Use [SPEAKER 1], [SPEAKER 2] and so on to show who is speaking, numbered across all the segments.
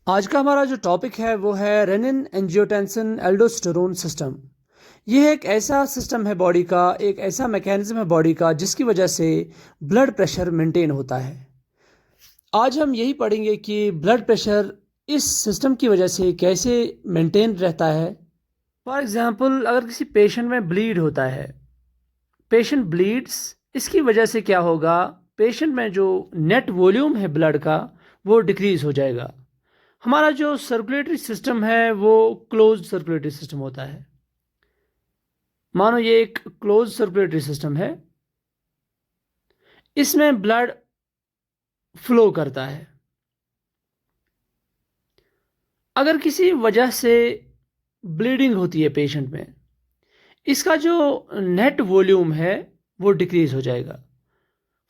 [SPEAKER 1] आज का हमारा जो टॉपिक है वो है रेनिन एंजियोटेंसिन एल्डोस्टेरोन सिस्टम। यह एक ऐसा सिस्टम है बॉडी का, एक ऐसा मैकेनिज्म है बॉडी का जिसकी वजह से ब्लड प्रेशर मेंटेन होता है। आज हम यही पढ़ेंगे कि ब्लड प्रेशर इस सिस्टम की वजह से कैसे मेंटेन रहता है। फॉर एग्जांपल, अगर किसी पेशेंट में ब्लीड होता है, पेशेंट ब्लीड्स, इसकी वजह से क्या होगा, पेशेंट में जो नेट वॉल्यूम है ब्लड का वो डिक्रीज हो जाएगा। हमारा जो सर्कुलेटरी सिस्टम है वो क्लोज सर्कुलेटरी सिस्टम होता है। मानो ये एक क्लोज सर्कुलेटरी सिस्टम है, इसमें ब्लड फ्लो करता है। अगर किसी वजह से ब्लीडिंग होती है पेशेंट में, इसका जो नेट वॉल्यूम है वो डिक्रीज हो जाएगा।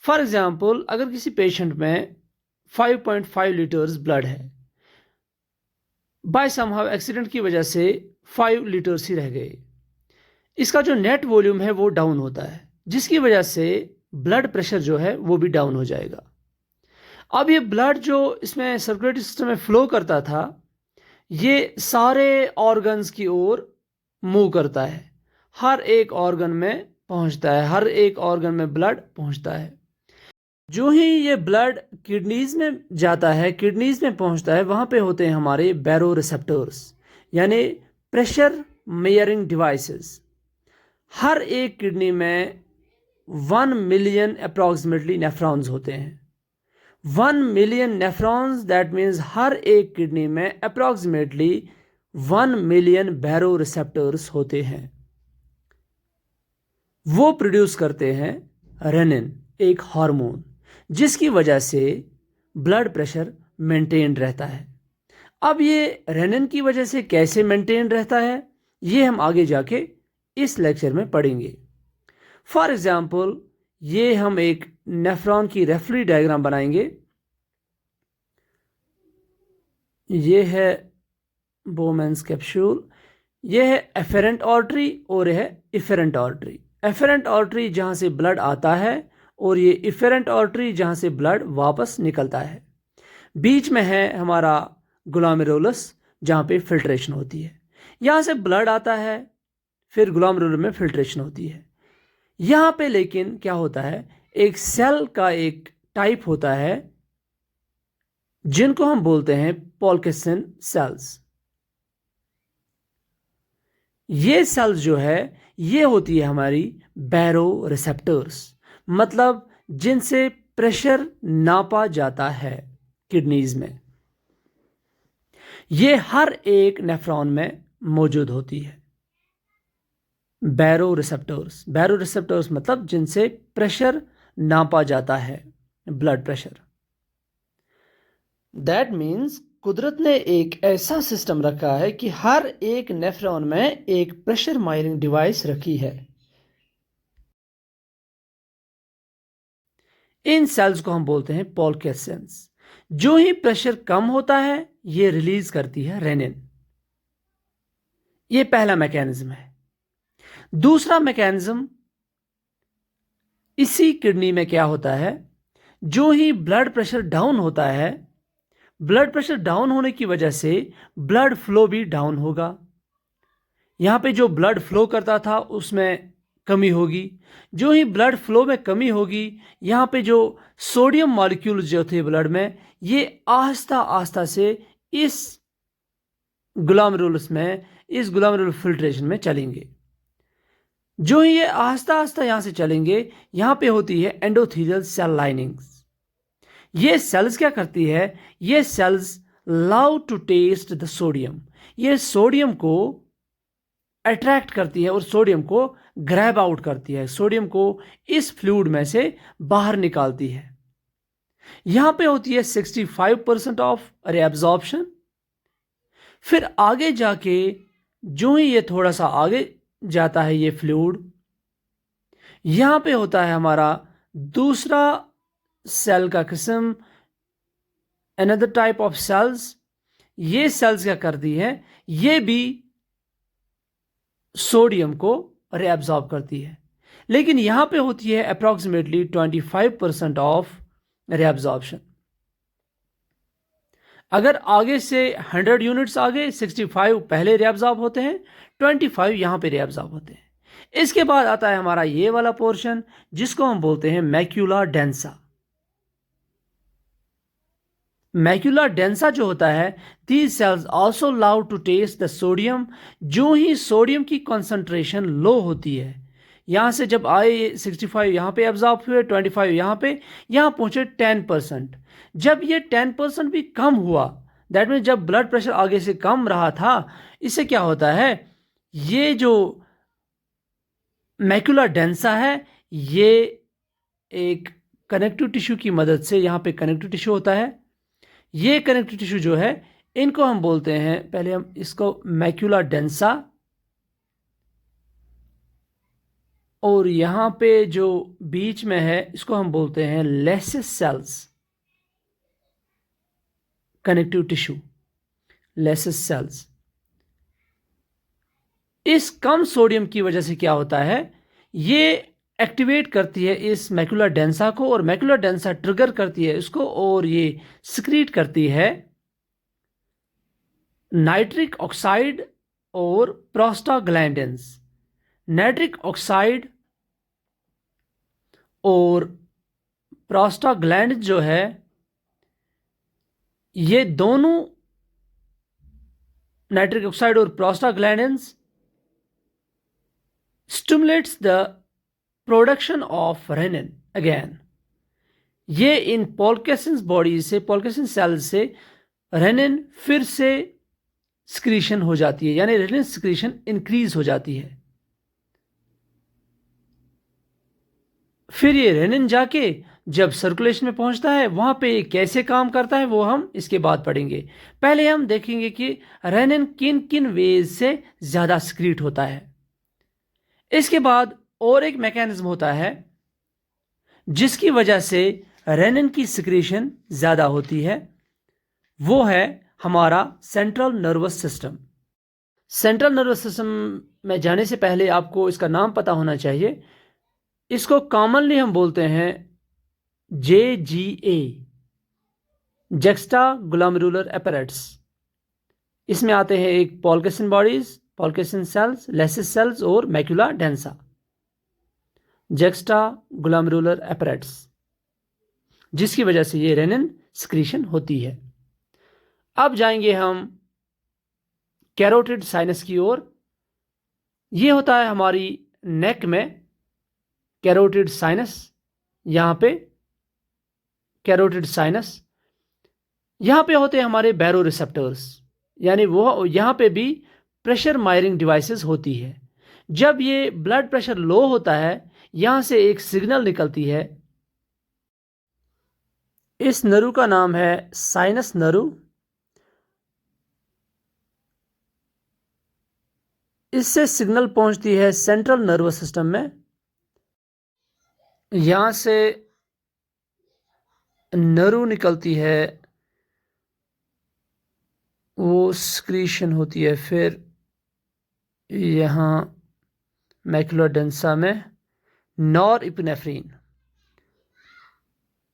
[SPEAKER 1] फॉर एग्जांपल, अगर किसी पेशेंट में 5.5 लीटर्स ब्लड है, बाय समहाउ एक्सीडेंट की वजह से 5 लीटर्स ही रह गए, इसका जो नेट वॉल्यूम है वो डाउन होता है, जिसकी वजह से ब्लड प्रेशर जो है वो भी डाउन हो जाएगा। अब ये ब्लड जो इसमें सर्कुलेटरी सिस्टम में फ्लो करता था, ये सारे ऑर्गन्स की ओर मूव करता है, हर एक ऑर्गन में पहुंचता है, हर एक ऑर्गन में ब्लड पहुंचता है। जो ही ये ब्लड किडनीज में जाता है, किडनीज में पहुंचता है, वहां पे होते हैं हमारे बैरो रिसेप्टर्स, यानी प्रेशर मेजरिंग डिवाइसेस। हर एक किडनी में 1 मिलियन अप्रॉक्सीमेटली नेफ्रॉन्स होते हैं। 1 मिलियन नेफ्रॉन्स, दैट मीन्स हर एक किडनी में अप्रॉक्सीमेटली 1 मिलियन बैरो रिसेप्टर्स होते हैं। वो प्रोड्यूस करते हैं रेनिन, एक हार्मोन, जिसकी वजह से ब्लड प्रेशर मेंटेन रहता है। अब ये रेनिन की वजह से कैसे मेंटेन रहता है, ये हम आगे जाके इस लेक्चर में पढ़ेंगे। फॉर एग्जाम्पल, ये हम एक नेफ्रॉन की रेफरी डायग्राम बनाएंगे। ये है बोमेंस कैप्सूल, ये है एफेरेंट आर्टरी और यह है इफेरेंट आर्टरी। एफेरेंट आर्टरी जहां से ब्लड आता है और ये इफेरेंट आर्टरी जहां से ब्लड वापस निकलता है। बीच में है हमारा ग्लोमेरुलस, जहां पे फिल्ट्रेशन होती है। यहां से ब्लड आता है, फिर ग्लोमेरुलर में फिल्ट्रेशन होती है। यहां पे लेकिन क्या होता है, एक सेल का एक टाइप होता है जिनको हम बोलते हैं पॉल्केसन सेल्स। ये सेल्स जो है ये होती है हमारी बैरो रिसेप्टर्स, मतलब जिनसे प्रेशर नापा जाता है किडनीज में। ये हर एक नेफ्रॉन में मौजूद होती है। बैरो रिसेप्टर्स मतलब जिनसे प्रेशर नापा जाता है, ब्लड प्रेशर। दैट मीन्स कुदरत ने एक ऐसा सिस्टम रखा है कि हर एक नेफ्रॉन में एक प्रेशर माइरिंग डिवाइस रखी है। इन सेल्स को हम बोलते हैं पॉल्केसेंस। जो ही प्रेशर कम होता है, ये रिलीज करती है रेनिन। ये पहला मैकेनिज्म है। दूसरा मैकेनिज्म, इसी किडनी में क्या होता है, जो ही ब्लड प्रेशर डाउन होता है, ब्लड प्रेशर डाउन होने की वजह से ब्लड फ्लो भी डाउन होगा। यहां पे जो ब्लड फ्लो करता था उसमें कमी होगी। जो ही ब्लड फ्लो में कमी होगी, यहां पे जो सोडियम मॉलिक्यूल्स जो थे ब्लड में, ये आहिस्ता आहिस्ता से इस ग्लोमेरुलर फिल्ट्रेशन में चलेंगे। जो ही ये आहिस्ता आहिस्ता यहां से चलेंगे, यहां पे होती है एंडोथेलियल सेल लाइनिंग्स। ये सेल्स क्या करती है, ये cells love to taste the sodium. ये सोडियम को अट्रैक्ट करती है और सोडियम को ग्रैब आउट करती है, सोडियम को इस फ्लूइड में से बाहर निकालती है। यहां पे होती है 65% ऑफ रिएब्जॉर्प्शन। फिर आगे जाके जो ही ये थोड़ा सा आगे जाता है ये फ्लूइड, यहां पे होता है हमारा दूसरा सेल का किस्म, अनदर टाइप ऑफ सेल्स। ये सेल्स क्या करती है, ये भी सोडियम को रिएब्जॉर्ब करती है, लेकिन यहां पे होती है अप्रॉक्सीमेटली 25% ऑफ रिएब्जॉर्प्शन। अगर आगे से 100 यूनिट्स आगे 65 पहले रिएब्जॉर्ब होते हैं, 25 यहाँ पे रिएब्जॉर्ब होते हैं। इसके बाद आता है हमारा ये वाला पोर्शन जिसको हम बोलते हैं मैक्यूला डेंसा। मैक्यूला डेंसा जो होता है, these cells also love to taste the sodium. जो ही सोडियम की कंसंट्रेशन लो होती है, यहां से जब आए 65 यहाँ पे एब्जॉर्ब हुए, 25 यहाँ पे, यहाँ पहुंचे 10%। जब ये 10% भी कम हुआ, दैट मीन जब ब्लड प्रेशर आगे से कम रहा था, इससे क्या होता है, ये जो मैक्यूला डेंसा है ये एक कनेक्टिव टिश्यू की मदद से, यहाँ पे कनेक्टिव टिश्यू होता है, ये कनेक्टिव टिश्यू जो है इनको हम बोलते हैं, पहले हम इसको मैक्यूला डेंसा, और यहां पे जो बीच में है इसको हम बोलते हैं lacis cells, connective tissue, lacis cells. इस कम सोडियम की वजह से क्या होता है, ये एक्टिवेट करती है इस मैक्यूला डेंसा को, और मैक्यूला डेंसा ट्रिगर करती है इसको, और ये सिक्रीट करती है नाइट्रिक ऑक्साइड और प्रोस्टाग्लैंडिन्स। नाइट्रिक ऑक्साइड और प्रोस्टाग्लैंड जो है, ये दोनों, नाइट्रिक ऑक्साइड और prostaglandins stimulates the production of renin again. ये इन पॉल्केसिन बॉडी से, पॉल्केसिन सेल से रेनिन फिर से सिक्रीशन हो जाती है, यानी रेनिन सिक्रीशन इंक्रीज हो जाती है। फिर ये रेनिन जाके जब सर्कुलेशन में पहुंचता है, वहां पे कैसे काम करता है वो हम इसके बाद पढ़ेंगे। पहले हम देखेंगे कि रेनिन किन किन वेज से ज्यादा सिक्रीट होता है। इसके बाद और एक मैकेनिज्म होता है जिसकी वजह से रेनिन की सिक्रीशन ज्यादा होती है, वो है हमारा central nervous system. Central nervous system में जाने से पहले आपको इसका नाम पता होना चाहिए। इसको कॉमनली हम बोलते हैं JGA, जक्स्टा ग्लोमेरुलर एपैरेट्स। इसमें आते हैं एक पॉल्केसिन बॉडीज, पॉल्केसिन सेल्स, लेसिस सेल्स और मैक्यूला डेंसा। जक्स्टा ग्लोमेरुलर एपैरेट्स, जिसकी वजह से ये रेनिन सिक्रीशन होती है। अब जाएंगे हम कैरोटिड साइनस की ओर। ये होता है हमारी नेक में कैरोटिड साइनस, यहां पे कैरोटिड साइनस। यहां पे होते हैं हमारे बैरो रिसेप्टर्स, यानी वो यहां पे भी प्रेशर मायरिंग डिवाइसेस होती है। जब ये ब्लड प्रेशर लो होता है, यहां से एक सिग्नल निकलती है। इस नरु का नाम है साइनस नरु। इससे सिग्नल पहुंचती है सेंट्रल नर्वस सिस्टम में। यहां से नरु निकलती है, वो सिक्रीशन होती है। फिर यहां मैक्यूला डेंसा में नॉर इपिनेफ्रीन,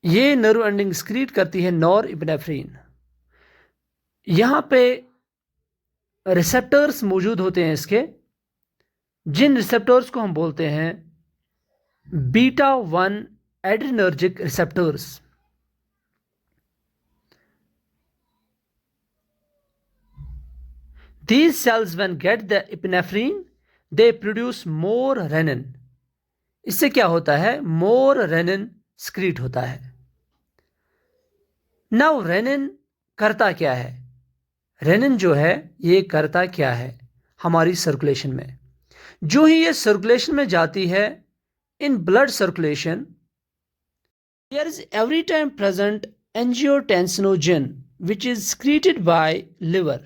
[SPEAKER 1] ये नर्व एंडिंग सिक्रीट करती है नॉर इपिनेफ्रीन। यहां पे रिसेप्टर्स मौजूद होते हैं इसके, जिन रिसेप्टर्स को हम बोलते हैं beta 1 adrenergic receptors. These cells when get the epinephrine they produce more renin। इससे क्या होता है, more renin secrete होता है। Now renin करता क्या है, रेनिन जो है ये करता क्या है हमारी सर्कुलेशन में। जो ही ये सर्कुलेशन में जाती है, in blood circulation there is every time present angiotensinogen which is secreted by liver।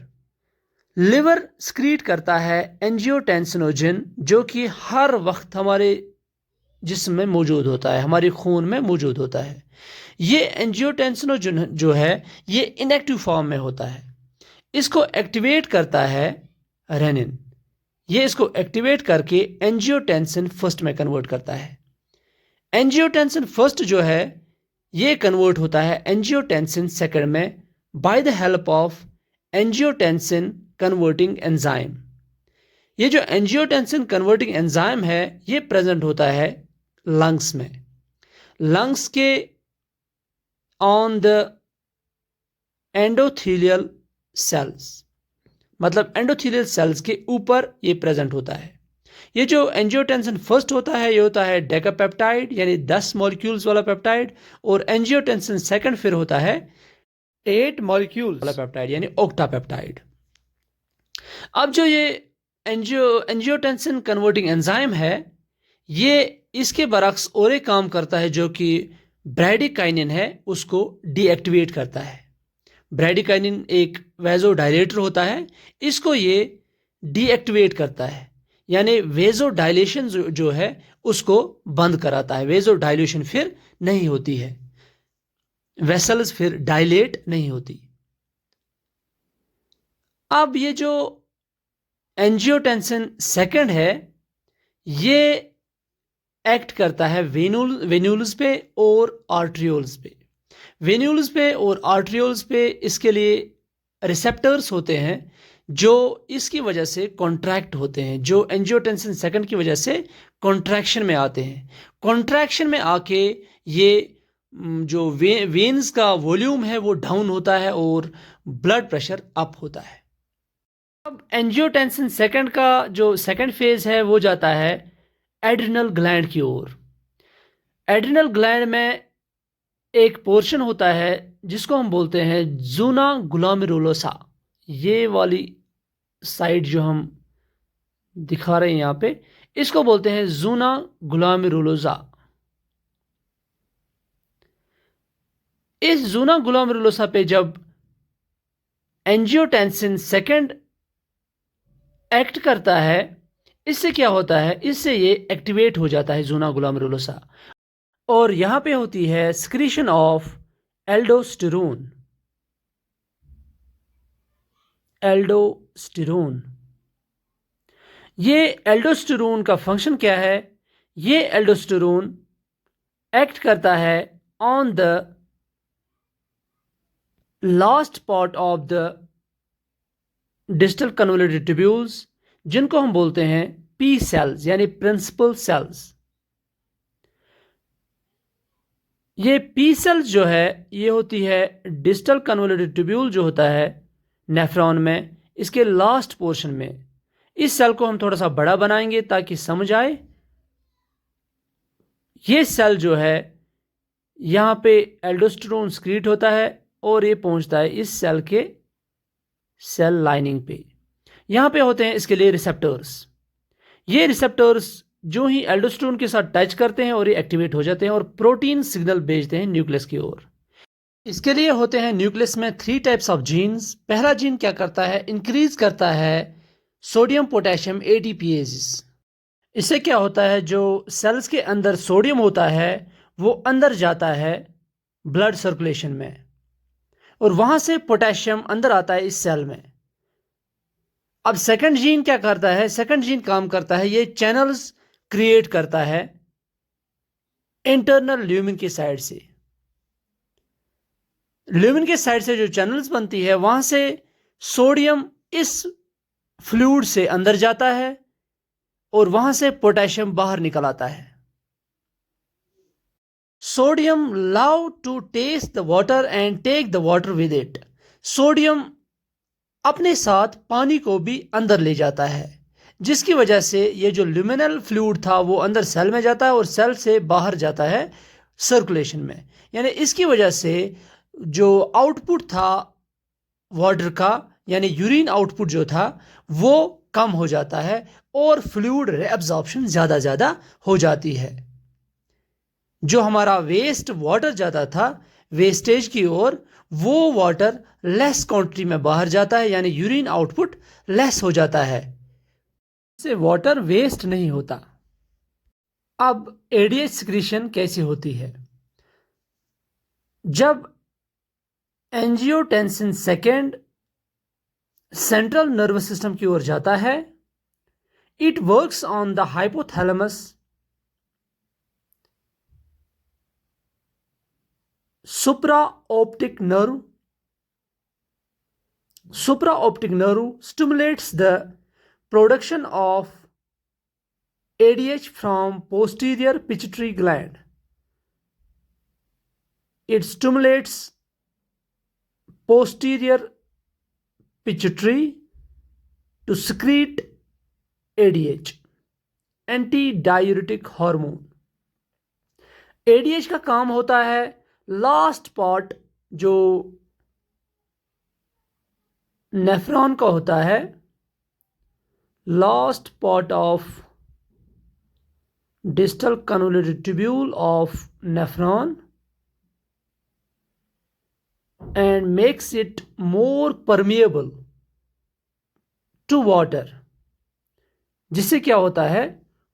[SPEAKER 1] Liver स्क्रीट करता है एंजियोटेंसिनोजन, जो कि हर वक्त हमारे जिस्म में मौजूद होता है, हमारे खून में मौजूद होता है। ये एंजियोटेंसिनोजन जो है ये इनएक्टिव फॉर्म में होता है। इसको एक्टिवेट करता है रेनिन। ये इसको एक्टिवेट करके एंजियोटेंसिन फर्स्ट में कन्वर्ट करता है। एंजियोटेंसिन फर्स्ट जो है ये कन्वर्ट होता है एंजियोटेंसिन सेकंड में, by the help of angiotensin converting enzyme. ये जो एंजियोटेंसिन कन्वर्टिंग एंजाइम है ये प्रेजेंट होता है लंग्स में। लंग्स के ऑन द एंडोथीलियल सेल्स, मतलब एंडोथीलियल सेल्स के ऊपर ये प्रेजेंट होता है। ये जो एंजियोटेंसिन फर्स्ट होता है ये होता है डेकापेप्टाइड यानी 10 मॉलिक्यूल्स वाला पेप्टाइड, और एंजियोटेंसिन सेकंड फिर होता है 8 मॉलिक्यूल्स वाला पेप्टाइड यानी ऑक्टापेप्टाइड। अब जो ये एंजियोटेंसिन कन्वर्टिंग एंजाइम है ये इसके बरक्स और एक काम करता है जो कि ब्रैडिकाइनिन है उसको डीएक्टिवेट करता है। ब्रैडिकाइनिन एक वेजोडायलेटर होता है, इसको ये डीएक्टिवेट करता है यानी वेजोडाइलेशन जो है उसको बंद कराता है। वेजोडाइलेशन फिर नहीं होती है, वेसल्स फिर डायलेट नहीं होती। अब ये जो एंजियोटेंसिन सेकंड है ये एक्ट करता है वेन्यूल्स पे और आर्ट्रियोल्स पे। वेन्यूल्स पे और आर्ट्रियोल्स पे इसके लिए रिसेप्टर्स होते हैं जो इसकी वजह से कॉन्ट्रैक्ट होते हैं, जो एंजियोटेंसिन सेकंड की वजह से कॉन्ट्रैक्शन में आते हैं। कॉन्ट्रैक्शन में आके ये जो वेन्स का वॉल्यूम है वो डाउन होता है और ब्लड प्रेशर अप होता है। अब एंजियोटेंसिन सेकंड का जो सेकंड फेज है वो जाता है एड्रिनल ग्लैंड की ओर। एड्रिनल ग्लैंड में एक पोर्शन होता है जिसको हम बोलते हैं जूना ग्लोमेरुलोसा। ये वाली साइड जो हम दिखा रहे हैं यहाँ पे इसको बोलते हैं जूना ग्लोमेरुलोसा। इस जूना ग्लोमेरुलोसा पे जब एंजियोटेंसिन सेकंड एक्ट करता है इससे क्या होता है, इससे ये एक्टिवेट हो जाता है जूना ग्लोमेरुलोसा, और यहां पे होती है सिक्रीशन ऑफ एल्डोस्टेरोन। एल्डोस्टेरोन, ये एल्डोस्टेरोन का फंक्शन क्या है? ये एल्डोस्टेरोन एक्ट करता है on the last part of the distal convoluted tubules जिनको हम बोलते हैं पी सेल्स यानी प्रिंसिपल सेल्स। ये पी सेल्स जो है ये होती है डिस्टल कन्वोल्यूटेड ट्यूब्यूल जो होता है नेफ्रॉन में, इसके लास्ट पोर्शन में। इस सेल को हम थोड़ा सा बड़ा बनाएंगे ताकि समझ आए। ये सेल जो है यहाँ पे एल्डोस्टेरोन स्क्रीट होता है और ये पहुंचता है इस सेल के सेल लाइनिंग पे। यहाँ पे होते हैं इसके लिए रिसेप्टर्स। ये रिसेप्टर्स जो ही एल्डोस्टेरोन के साथ टच करते हैं और ये एक्टिवेट हो जाते हैं और प्रोटीन सिग्नल भेजते हैं न्यूक्लियस की ओर। इसके लिए होते हैं न्यूक्लियस में 3 टाइप्स ऑफ जीन्स। पहला जीन क्या करता है, इंक्रीज करता है सोडियम पोटेशियम एटीपीएज। इससे क्या होता है, जो सेल्स के अंदर सोडियम होता है वो अंदर जाता है ब्लड सर्कुलेशन में और वहां से पोटेशियम अंदर आता है इस सेल में। अब सेकंड जीन क्या करता है, सेकंड जीन काम करता है ये चैनल्स क्रिएट करता है इंटरनल ल्यूमिन की साइड से। ल्यूमिन के साइड से जो चैनल्स बनती है वहां से सोडियम इस फ्लूइड से अंदर जाता है और वहां से पोटेशियम बाहर निकल आता है। Sodium love to taste the water and take the water with it. Sodium अपने साथ पानी को भी अंदर ले जाता है, जिसकी वजह से ये जो ल्यूमिनल फ्लूइड था वो अंदर सेल में जाता है और सेल से बाहर जाता है सर्कुलेशन में। यानी इसकी वजह से जो आउटपुट था वाटर का यानी यूरिन आउटपुट जो था वो कम हो जाता है और फ्लूइड रेअब्जॉर्प्शन ज़्यादा हो जाती है। जो हमारा वेस्ट वाटर जाता था वेस्टेज की ओर, वो वाटर लेस क्वांटिटी में बाहर जाता है यानी यूरिन आउटपुट लेस हो जाता है, इससे वाटर वेस्ट नहीं होता। अब एडीएच सिक्रीशन कैसे होती है? जब angiotensin second central nervous system की ओर जाता है, it works on the hypothalamus, supra optic nerve supraoptic nerve stimulates the production of ADH from posterior pituitary gland. It stimulates posterior pituitary to secrete ADH, anti-diuretic hormone. ADH का काम होता है last part जो nephron का होता है, last part of distal convoluted tubule of nephron and makes it more permeable to water, जिससे क्या होता है,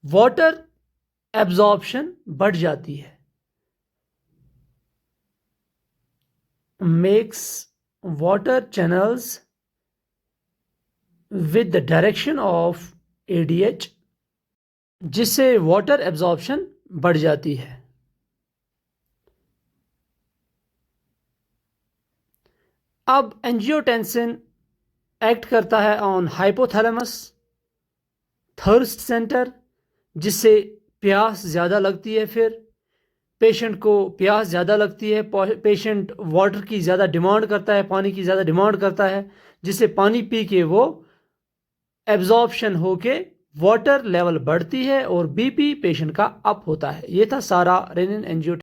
[SPEAKER 1] वाटर एब्जॉर्प्शन बढ़ जाती है। Makes water channels with the direction of ADH, जिससे वाटर एब्जॉर्प्शन बढ़ जाती है। अब एंजियोटेंसिन एक्ट करता है ऑन हाइपोथैलेमस थर्स्ट सेंटर, जिससे प्यास ज़्यादा लगती है। फिर पेशेंट को प्यास ज़्यादा लगती है, पेशेंट वाटर की ज़्यादा डिमांड करता है, पानी की ज़्यादा डिमांड करता है, जिससे पानी पी के वो एब्जॉर्प्शन होके वाटर लेवल बढ़ती है और BP पेशेंट का अप होता है। ये था सारा रेनिन एंजियो